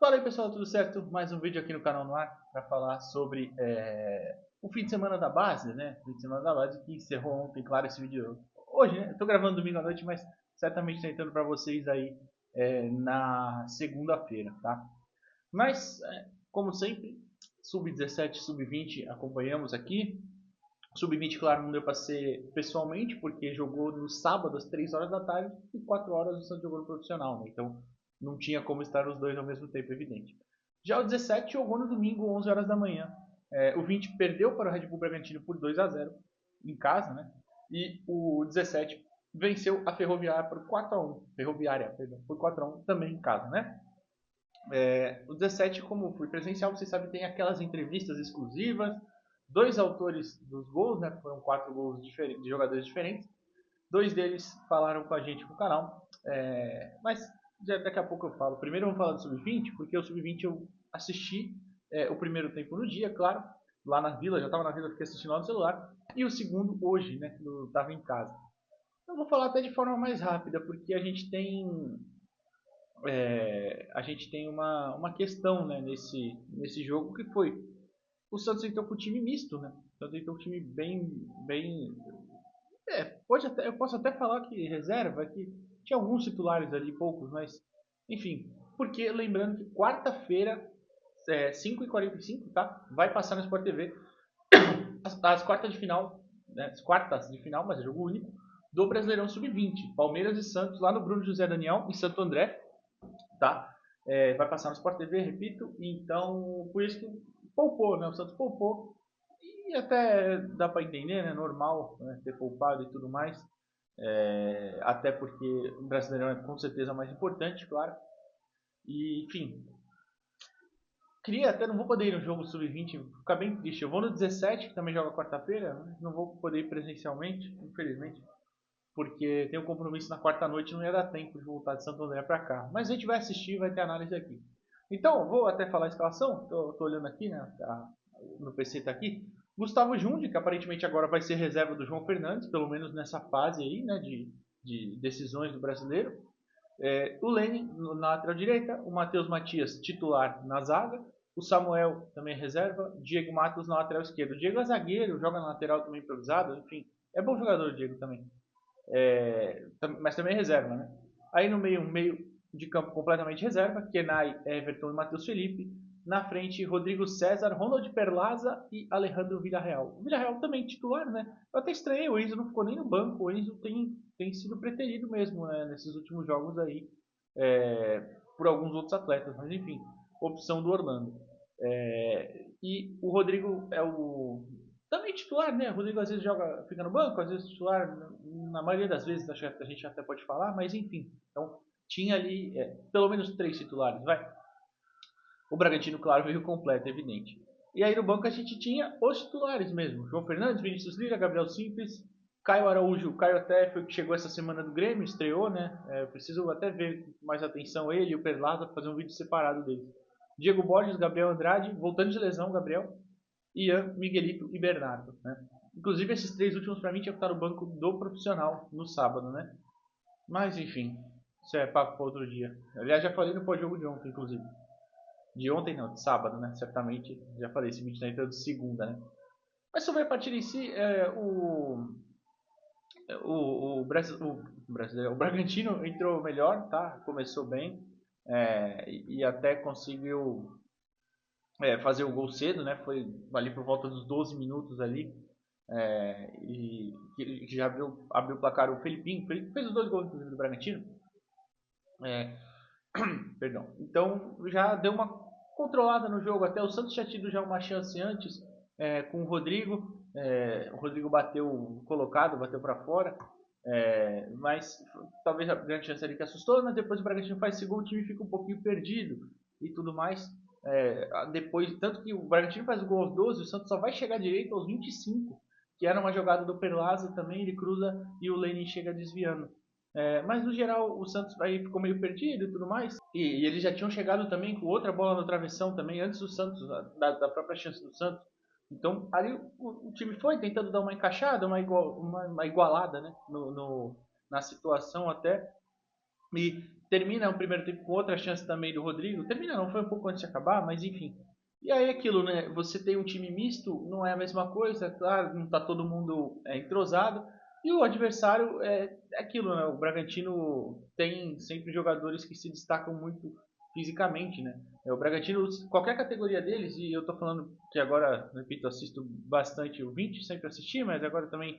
Fala aí pessoal, tudo certo? Mais um vídeo aqui no canal no ar para falar sobre o fim de semana da base, né? O fim de semana da base que encerrou ontem, claro, esse vídeo hoje, né? Eu tô gravando domingo à noite, mas certamente tentando para vocês aí na segunda-feira, tá? Mas, como sempre, sub-17, sub-20 acompanhamos aqui. Sub-20, claro, não deu para ser pessoalmente, porque jogou no sábado às 3 horas da tarde e 4 horas o Santos jogou no profissional, né? Então não tinha como estar os dois ao mesmo tempo, evidente. Já o 17 jogou no domingo, 11 horas da manhã. O 20 perdeu para o Red Bull Bragantino por 2-0 em casa, né? E o 17 venceu a Ferroviária por 4-1. Ferroviária, perdão, por 4-1 também em casa, né? O 17, como foi presencial, vocês sabem, tem aquelas entrevistas exclusivas, dois autores dos gols, né? Foram 4 gols de jogadores diferentes. Dois deles falaram com a gente no canal, mas daqui a pouco eu falo. Primeiro vamos falar do Sub-20, porque o Sub-20 eu assisti o primeiro tempo no dia, claro, lá na Vila, já estava na Vila, fiquei assistindo lá no celular, e o segundo hoje, né, que eu estava em casa. Eu vou falar até de forma mais rápida, porque a gente tem uma questão, né, nesse jogo, que foi o Santos entrou com o time misto, né? O Santos entrou com o time bem. Eu posso até falar que reserva, que tinha alguns titulares ali, poucos, mas enfim. Porque lembrando que quarta-feira, 5h45, tá? Vai passar no Sport TV as quartas de final, né? As quartas de final, mas é jogo único, do Brasileirão Sub-20. Palmeiras e Santos, lá no Bruno José Daniel, em Santo André, tá? Vai passar no Sport TV, repito. Então, por isso que poupou, né? O Santos poupou. E até dá para entender, né? Normal, né? Ter poupado e tudo mais. Até porque o Brasileirão é com certeza mais importante, claro. E, enfim, queria até, não vou poder ir no jogo sub-20, ficar bem triste. Eu vou no 17, que também joga quarta-feira, né? Não vou poder ir presencialmente, infelizmente, porque tem um compromisso na quarta-noite e não ia dar tempo de voltar de Santo André para cá. Mas a gente vai assistir, vai ter análise aqui. Então, vou até falar a escalação, tô olhando aqui, né? No PC tá aqui. Gustavo Jundi, que aparentemente agora vai ser reserva do João Fernandes, pelo menos nessa fase aí, né, de decisões do brasileiro. O Lenin na lateral direita, o Matheus Matias titular na zaga, o Samuel também reserva, Diego Matos na lateral esquerda. O Diego é zagueiro, joga na lateral também improvisado, enfim, é bom jogador o Diego também, mas também é reserva, né? Aí no meio, um meio de campo completamente reserva, Kenai, Everton e Matheus Felipe. Na frente, Rodrigo César, Ronald Perlaza e Alejandro Villarreal. O Villarreal também titular, né? Eu até estranhei, o Enzo não ficou nem no banco. O Enzo tem sido preterido mesmo, né, nesses últimos jogos aí, por alguns outros atletas. Mas enfim, opção do Orlando. E o Rodrigo é o também titular, né? O Rodrigo às vezes joga, fica no banco, às vezes titular, na maioria das vezes acho que a gente até pode falar, mas enfim. Então tinha ali pelo menos 3 titulares, vai. O Bragantino, claro, veio completo, evidente. E aí no banco a gente tinha os titulares mesmo: João Fernandes, Vinícius Lira, Gabriel Simples, Caio Araújo. Caio até foi que chegou essa semana do Grêmio, estreou, né? Eu preciso até ver com mais atenção ele e o Perlada, fazer um vídeo separado dele. Diego Borges, Gabriel Andrade, voltando de lesão, Gabriel, Ian, Miguelito e Bernardo, né? Inclusive esses 3 últimos para mim tinha que estar no banco do profissional no sábado, né? Mas enfim, isso é papo para outro dia. Aliás, já falei no pós-jogo de ontem, inclusive. De ontem não, de sábado, né? Certamente, já falei, esse vídeo tá entrando de segunda, né? Mas sobre a partida em si, o Bragantino entrou melhor, tá? Começou bem, e até conseguiu fazer o gol cedo, né? Foi ali por volta dos 12 minutos ali, e que já abriu o placar o Felipinho. O Felipe fez os 2 gols, inclusive, do Bragantino. É, Perdão. Então já deu uma controlada no jogo. Até o Santos tinha tido já uma chance antes, com o Rodrigo. O Rodrigo bateu colocado, bateu para fora. Mas talvez a grande chance ali que assustou, mas depois o Bragantino faz esse gol, o time fica um pouquinho perdido e tudo mais. Depois, tanto que o Bragantino faz o gol aos 12, o Santos só vai chegar direito aos 25, que era uma jogada do Perlaza também, ele cruza e o Lenin chega desviando. Mas no geral o Santos aí ficou meio perdido e tudo mais. E eles já tinham chegado também com outra bola no travessão também, antes do Santos, da própria chance do Santos. Então ali o time foi tentando dar uma encaixada, uma igualada, né, na situação até. E termina o primeiro tempo com outra chance também do Rodrigo. Termina não, foi um pouco antes de acabar, mas enfim. E aí aquilo, né? Você tem um time misto, não é a mesma coisa, claro, não está todo mundo entrosado. E o adversário é aquilo, né? O Bragantino tem sempre jogadores que se destacam muito fisicamente, né? O Bragantino, qualquer categoria deles, e eu tô falando que agora, repito, assisto bastante o 20, sempre assisti, mas agora também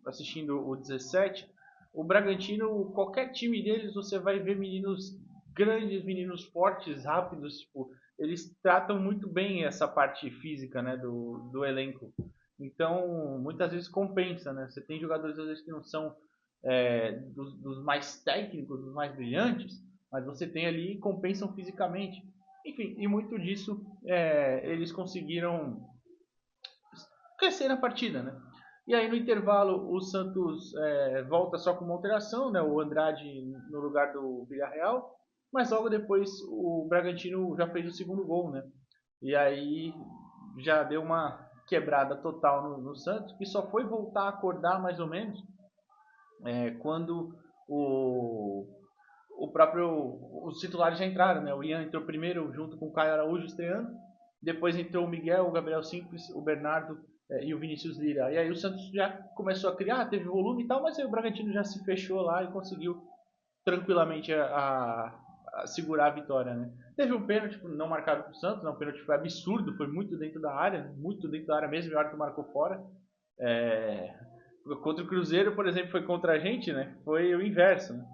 assistindo o 17. O Bragantino, qualquer time deles, você vai ver meninos grandes, meninos fortes, rápidos, tipo, eles tratam muito bem essa parte física, né, do elenco. Então, muitas vezes compensa, né? Você tem jogadores às vezes que não são dos mais técnicos, dos mais brilhantes, mas você tem ali e compensam fisicamente. Enfim, e muito disso eles conseguiram crescer na partida, né? E aí no intervalo o Santos volta só com uma alteração, né? O Andrade no lugar do Villarreal, mas logo depois o Bragantino já fez o segundo gol, né? E aí já deu uma quebrada total no Santos, que só foi voltar a acordar mais ou menos quando o, os titulares já entraram, né? O Ian entrou primeiro junto com o Caio Araújo estreando, depois entrou o Miguel, o Gabriel Simples, o Bernardo e o Vinícius Lira. E aí o Santos já começou a criar, teve volume e tal, mas aí o Bragantino já se fechou lá e conseguiu tranquilamente a segurar a vitória, né? Teve um pênalti não marcado para o Santos, não, o pênalti foi absurdo, foi muito dentro da área, muito dentro da área mesmo, e a hora que marcou fora. É... Contra o Cruzeiro, por exemplo, foi contra a gente, né? Foi o inverso, né?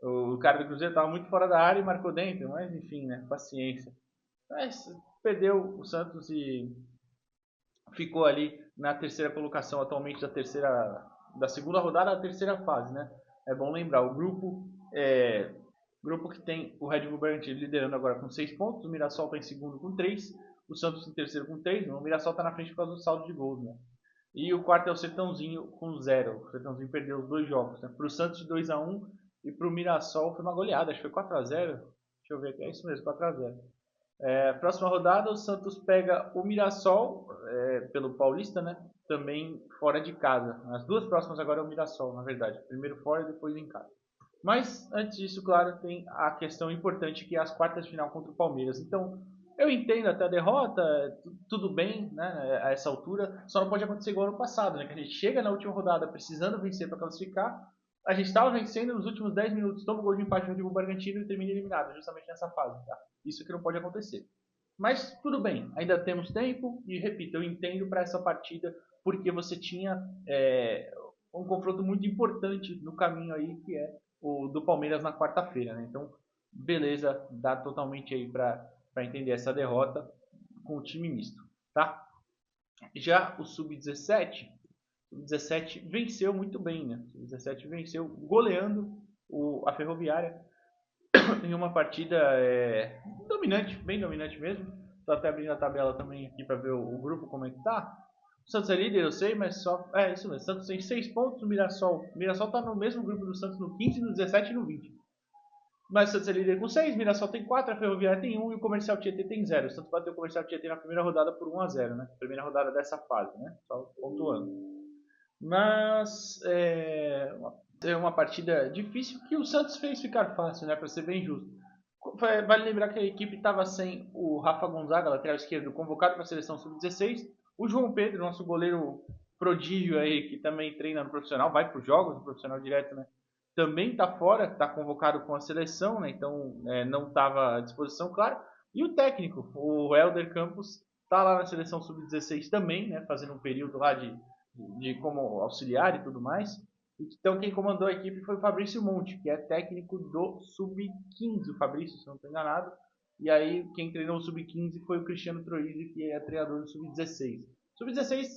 O cara do Cruzeiro estava muito fora da área e marcou dentro, mas enfim, né? Paciência. Mas perdeu o Santos e ficou ali na terceira colocação atualmente da segunda rodada da terceira fase, né? É bom lembrar, o grupo que tem o Red Bull Bragantino liderando agora com 6 pontos, o Mirassol está em segundo com 3, o Santos em terceiro com 3, o Mirassol está na frente por causa do saldo de gols, né? E o quarto é o Sertãozinho com 0. O Sertãozinho perdeu os dois jogos, né? Para o Santos de 2-1 e para o Mirassol foi uma goleada, acho que foi 4-0. Deixa eu ver aqui, é isso mesmo, 4-0. Próxima rodada, o Santos pega o Mirassol, pelo Paulista, né? Também fora de casa. As duas próximas agora é o Mirassol, na verdade. Primeiro fora e depois em casa. Mas, antes disso, claro, tem a questão importante que é as quartas de final contra o Palmeiras. Então, eu entendo até a derrota, tudo bem, né, a essa altura, só não pode acontecer igual ano passado, né, que a gente chega na última rodada precisando vencer para classificar, a gente estava vencendo nos últimos 10 minutos, toma o gol de empate no Bragantino e termina eliminado, justamente nessa fase. Tá? Isso que não pode acontecer. Mas tudo bem, ainda temos tempo e, repito, eu entendo para essa partida porque você tinha um confronto muito importante no caminho aí, que é o do Palmeiras na quarta-feira. Né? Então, beleza, dá totalmente aí para entender essa derrota com o time misto. Tá? Já o Sub-17, o 17 venceu muito bem, né? O 17 venceu goleando a Ferroviária em uma partida dominante, bem dominante mesmo. Estou até abrindo a tabela também aqui para ver o grupo como é que tá. O Santos é líder, eu sei, mas só. É isso mesmo. O Santos tem 6 pontos, o Mirassol. O Mirassol tá no mesmo grupo do Santos no 15, no 17 e no 20. Mas o Santos é líder com 6, o Mirassol tem 4, a Ferroviária tem 1 e o Comercial Tietê tem 0. O Santos bateu o Comercial Tietê na primeira rodada por 1-0, né? Primeira rodada dessa fase, né? Só pontuando. Mas é uma partida difícil que o Santos fez ficar fácil, né? Para ser bem justo. Vale lembrar que a equipe estava sem o Rafa Gonzaga, lateral esquerdo, convocado para a seleção sub-16. O João Pedro, nosso goleiro prodígio aí, que também treina no profissional, vai para os jogos no profissional direto, né? Também está fora, está convocado com a seleção, né? Então não estava à disposição, claro. E o técnico, o Helder Campos, está lá na seleção sub-16 também, né? Fazendo um período lá de como auxiliar e tudo mais. Então quem comandou a equipe foi o Fabrício Monte, que é técnico do Sub-15, o Fabrício, se não estou enganado. E aí quem treinou o Sub-15 foi o Cristiano Troisi, que é treinador do Sub-16. Sub-16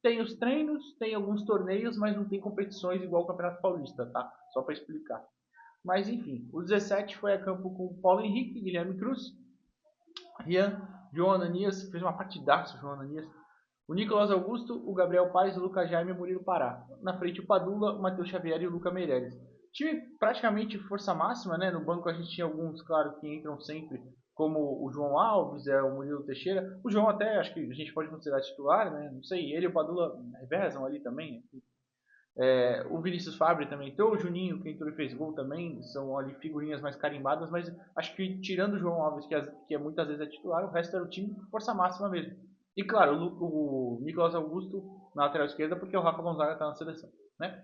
tem os treinos, tem alguns torneios, mas não tem competições igual o Campeonato Paulista, tá? Só para explicar. Mas enfim, o 17 foi a campo com o Paulo Henrique, Guilherme Cruz, Rian, João Ananias, fez uma partidaça o João Ananias, o Nicolas Augusto, o Gabriel Paes, o Lucas Jaime e o Murilo Pará. Na frente o Padula, o Matheus Xavier e o Luca Meireles. Time praticamente força máxima, né? No banco a gente tinha alguns, claro, que entram sempre, como o João Alves, o Murilo Teixeira. O João até, acho que a gente pode considerar titular, né? Não sei, ele e o Padula revezam ali também. O Vinícius Fabri também entrou, o Juninho, que entrou e fez gol também, são ali figurinhas mais carimbadas, mas acho que tirando o João Alves, que muitas vezes é titular, o resto era o time com força máxima mesmo. E claro, o Nicolas Augusto na lateral esquerda, porque o Rafa Gonzaga está na seleção, né?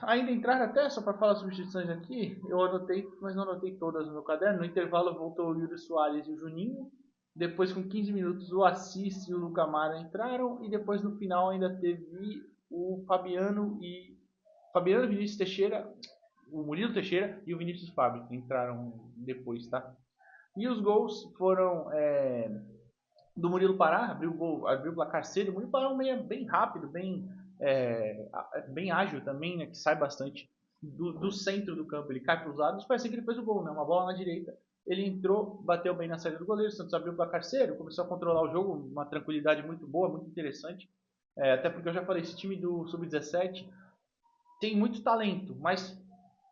Ainda entraram até, só para falar as substituições aqui, eu anotei, mas não anotei todas no meu caderno. No intervalo voltou o Yuri Soares e o Juninho. Depois, com 15 minutos, o Assis e o Lucamara entraram. E depois, no final, ainda teve o Fabiano Vinícius Teixeira, o Murilo Teixeira e o Vinícius Fábio entraram depois, tá? E os gols foram do Murilo Pará, abriu o placar cedo. O Murilo Pará é um meia bem rápido, bem ágil também, né, que sai bastante do centro do campo. Ele cai para os lados, foi assim que ele fez o gol, né, uma bola na direita. Ele entrou, bateu bem na saída do goleiro, o Santos abriu o placar cedo, começou a controlar o jogo, uma tranquilidade muito boa, muito interessante. Até porque eu já falei, esse time do Sub-17 tem muito talento, mas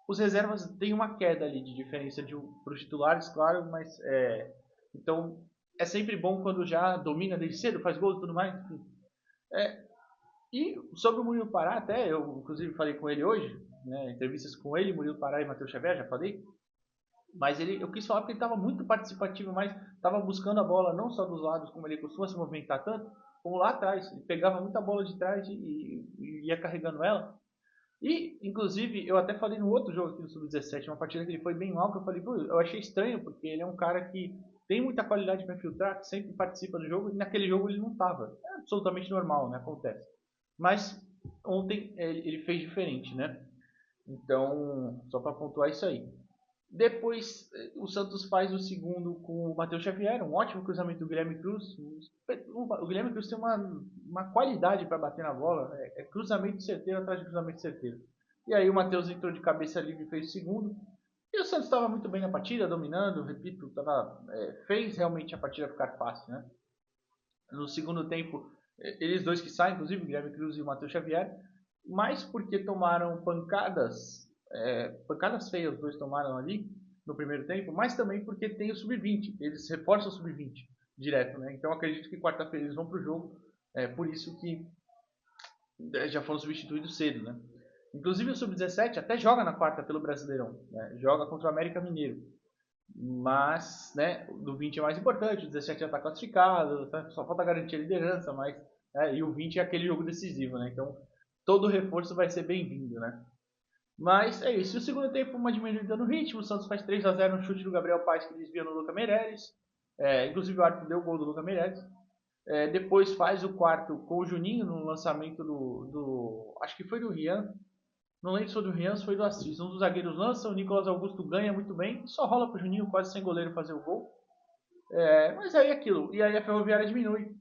os reservas têm uma queda ali de diferença para os titulares, claro, mas então é sempre bom quando já domina desde cedo, faz gols e tudo mais. Enfim. E sobre o Murilo Pará, até eu inclusive falei com ele hoje, né, entrevistas com ele, Murilo Pará e Matheus Xavier, já falei, mas eu quis falar porque ele estava muito participativo, mas estava buscando a bola não só dos lados, como ele costuma se movimentar tanto, como lá atrás. Ele pegava muita bola de trás e ia carregando ela. E, inclusive, eu até falei no outro jogo aqui do Sub-17, uma partida que ele foi bem mal, que eu falei, pô, eu achei estranho, porque ele é um cara que tem muita qualidade para filtrar, que sempre participa do jogo, e naquele jogo ele não estava. É absolutamente normal, né? Acontece. Mas ontem ele fez diferente, né? Então, só para pontuar isso aí. Depois, o Santos faz o segundo com o Matheus Xavier, um ótimo cruzamento do Guilherme Cruz. O Guilherme Cruz tem uma qualidade para bater na bola, cruzamento certeiro atrás de cruzamento certeiro. E aí o Matheus entrou de cabeça livre e fez o segundo. E o Santos estava muito bem na partida, dominando, repito, fez realmente a partida ficar fácil, né? No segundo tempo, eles dois que saem, inclusive o Guilherme Cruz e o Matheus Xavier, mais porque tomaram pancadas feias os dois tomaram ali no primeiro tempo, mas também porque tem o sub-20, eles reforçam o sub-20 direto, né? Então acredito que quarta-feira eles vão para o jogo, por isso que já foram substituídos cedo, né? Inclusive o sub-17 até joga na quarta pelo Brasileirão, né? Joga contra o América Mineiro. Mas, né, do 20 é mais importante, o 17 já está classificado, só falta garantir a liderança, mas e o 20 é aquele jogo decisivo, né? Então todo reforço vai ser bem-vindo, né? Mas é isso. E o segundo tempo, uma diminuída no ritmo. O Santos faz 3-0 no chute do Gabriel Paes que desvia no Luca Meireles. Inclusive o árbitro deu o gol do Luca Meireles. Depois faz o quarto com o Juninho no lançamento acho que foi do Rian. Não lembro se foi do Rian ou se foi do Assis. Um dos zagueiros lança, o Nicolas Augusto ganha muito bem. Só rola pro Juninho, quase sem goleiro, fazer o gol. Mas aí é aquilo. E aí a Ferroviária diminui.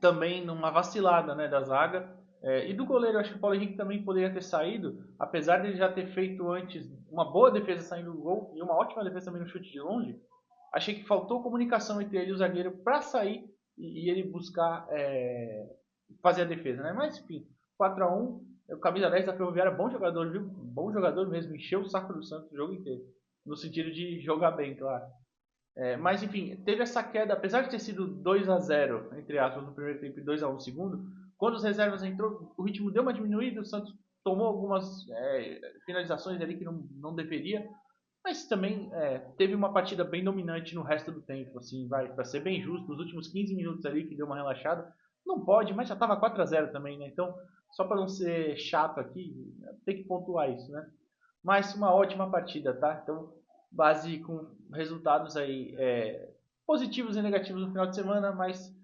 Também numa vacilada, né, da zaga. E do goleiro, acho que o Paulo Henrique também poderia ter saído, apesar de ele já ter feito antes uma boa defesa saindo do gol e uma ótima defesa também no chute de longe. Achei que faltou comunicação entre ele e o zagueiro para sair e ele buscar fazer a defesa, né? Mas enfim, 4-1. O camisa 10 da Ferroviária, bom jogador, viu? Bom jogador mesmo, encheu o saco do Santos o jogo inteiro, no sentido de jogar bem, claro. Mas enfim, teve essa queda, apesar de ter sido 2-0 entre aspas, no primeiro tempo e 2-1 no segundo, quando os reservas entrou, o ritmo deu uma diminuída, o Santos tomou algumas finalizações ali que não deveria, mas também teve uma partida bem dominante no resto do tempo, assim, para ser bem justo, nos últimos 15 minutos ali que deu uma relaxada, não pode, mas já estava 4-0 também, né? Então, só para não ser chato aqui, tem que pontuar isso, né? Mas uma ótima partida, tá? Então, base com resultados aí positivos e negativos no final de semana, mas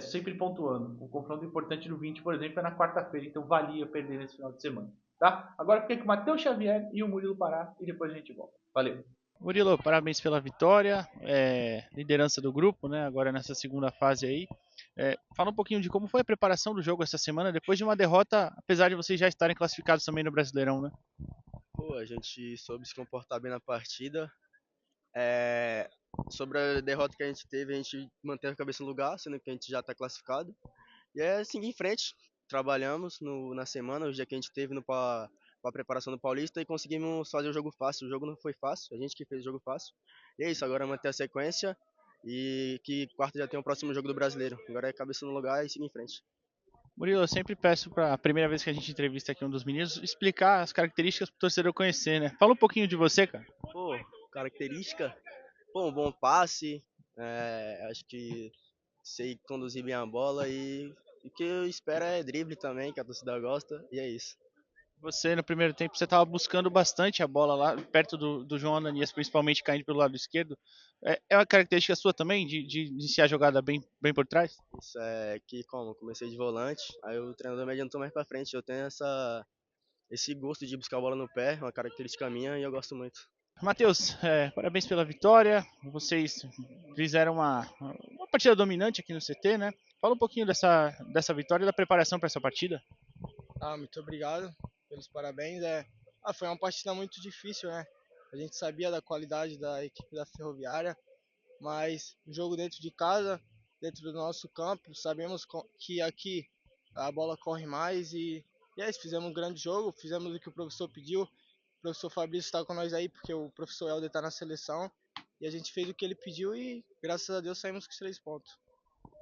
sempre pontuando. O confronto importante do 20, por exemplo, é na quarta-feira, então valia perder nesse final de semana. Tá? Agora fiquei com o Matheus Xavier e o Murilo Pará e depois a gente volta. Valeu! Murilo, parabéns pela vitória, liderança do grupo, né? Agora nessa segunda fase aí. Fala um pouquinho de como foi a preparação do jogo essa semana, depois de uma derrota, apesar de vocês já estarem classificados também no Brasileirão, né? Pô, a gente soube se comportar bem na partida. É, Sobre a derrota que a gente teve, a gente manteve a cabeça no lugar, sendo que a gente já está classificado. E é seguir em frente. Trabalhamos na semana, o dia que a gente teve para a preparação do Paulista e conseguimos fazer o jogo fácil. O jogo não foi fácil, a gente que fez o jogo fácil. E é isso, agora manter a sequência e que quarta já tem o próximo jogo do Brasileiro. Agora é cabeça no lugar e seguir em frente. Murilo, eu sempre peço para a primeira vez que a gente entrevista aqui um dos meninos explicar as características para o torcedor conhecer, né? Fala um pouquinho de você, cara. Pô, característica, pô, um bom passe, acho que sei conduzir bem a bola e o que eu espero é drible também, que a torcida gosta, e é isso. Você, no primeiro tempo, você estava buscando bastante a bola lá, perto do João Ananias, principalmente caindo pelo lado esquerdo. É uma característica sua também, de iniciar a jogada bem por trás? Isso é que, como eu comecei de volante, aí o treinador me adiantou mais pra frente. Eu tenho esse gosto de buscar a bola no pé, uma característica minha e eu gosto muito. Matheus, parabéns pela vitória. Vocês fizeram uma partida dominante aqui no CT, né? Fala um pouquinho dessa vitória e da preparação para essa partida. Muito obrigado pelos parabéns. Foi uma partida muito difícil, né? A gente sabia da qualidade da equipe da Ferroviária, mas um jogo dentro de casa, dentro do nosso campo, sabemos que aqui a bola corre mais e é isso, fizemos um grande jogo, fizemos o que o professor pediu. O professor Fabrício está com nós aí porque o professor Helder está na seleção e a gente fez o que ele pediu e graças a Deus saímos com os 3 pontos.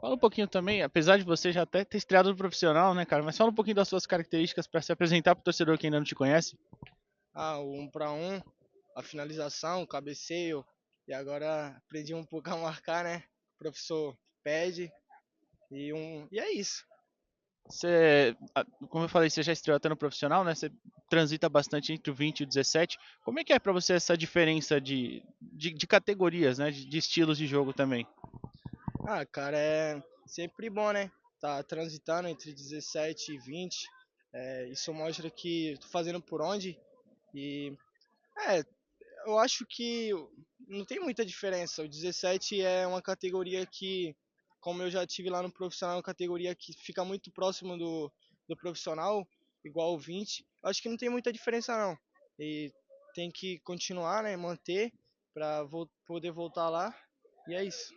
Fala um pouquinho também, apesar de você já até ter estreado no profissional, né, cara? Mas fala um pouquinho das suas características para se apresentar para o torcedor que ainda não te conhece. O 1 para 1, a finalização, o cabeceio, e agora aprendi um pouco a marcar, né? O professor pede e é isso. Como eu falei, você já estreou até no profissional, né? Você transita bastante entre o 20 e o 17. Como é que é para você essa diferença de categorias, né? De estilos de jogo também? Cara, é sempre bom, né? Tá transitando entre 17 e 20. Isso mostra que tô fazendo por onde e é, eu acho que não tem muita diferença. O 17 é uma categoria que, como eu já tive lá no profissional, é uma categoria que fica muito próximo do profissional, igual o 20. Acho que não tem muita diferença não. E tem que continuar, né, manter para poder voltar lá. E é isso.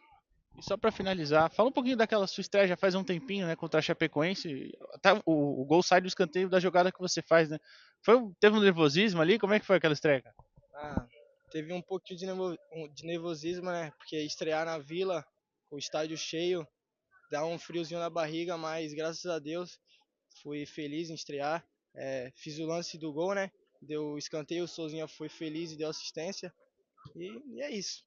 E só para finalizar, fala um pouquinho daquela sua estreia já faz um tempinho, né? Contra a Chapecoense. Até o gol sai do escanteio da jogada que você faz, né? Teve um nervosismo ali? Como é que foi aquela estreia, cara? Ah, teve um pouquinho de nervosismo, né? Porque estrear na Vila, com o estádio cheio, dá um friozinho na barriga, mas graças a Deus fui feliz em estrear. Fiz o lance do gol, né? Deu o escanteio, o Souzinha foi feliz e deu assistência. E é isso.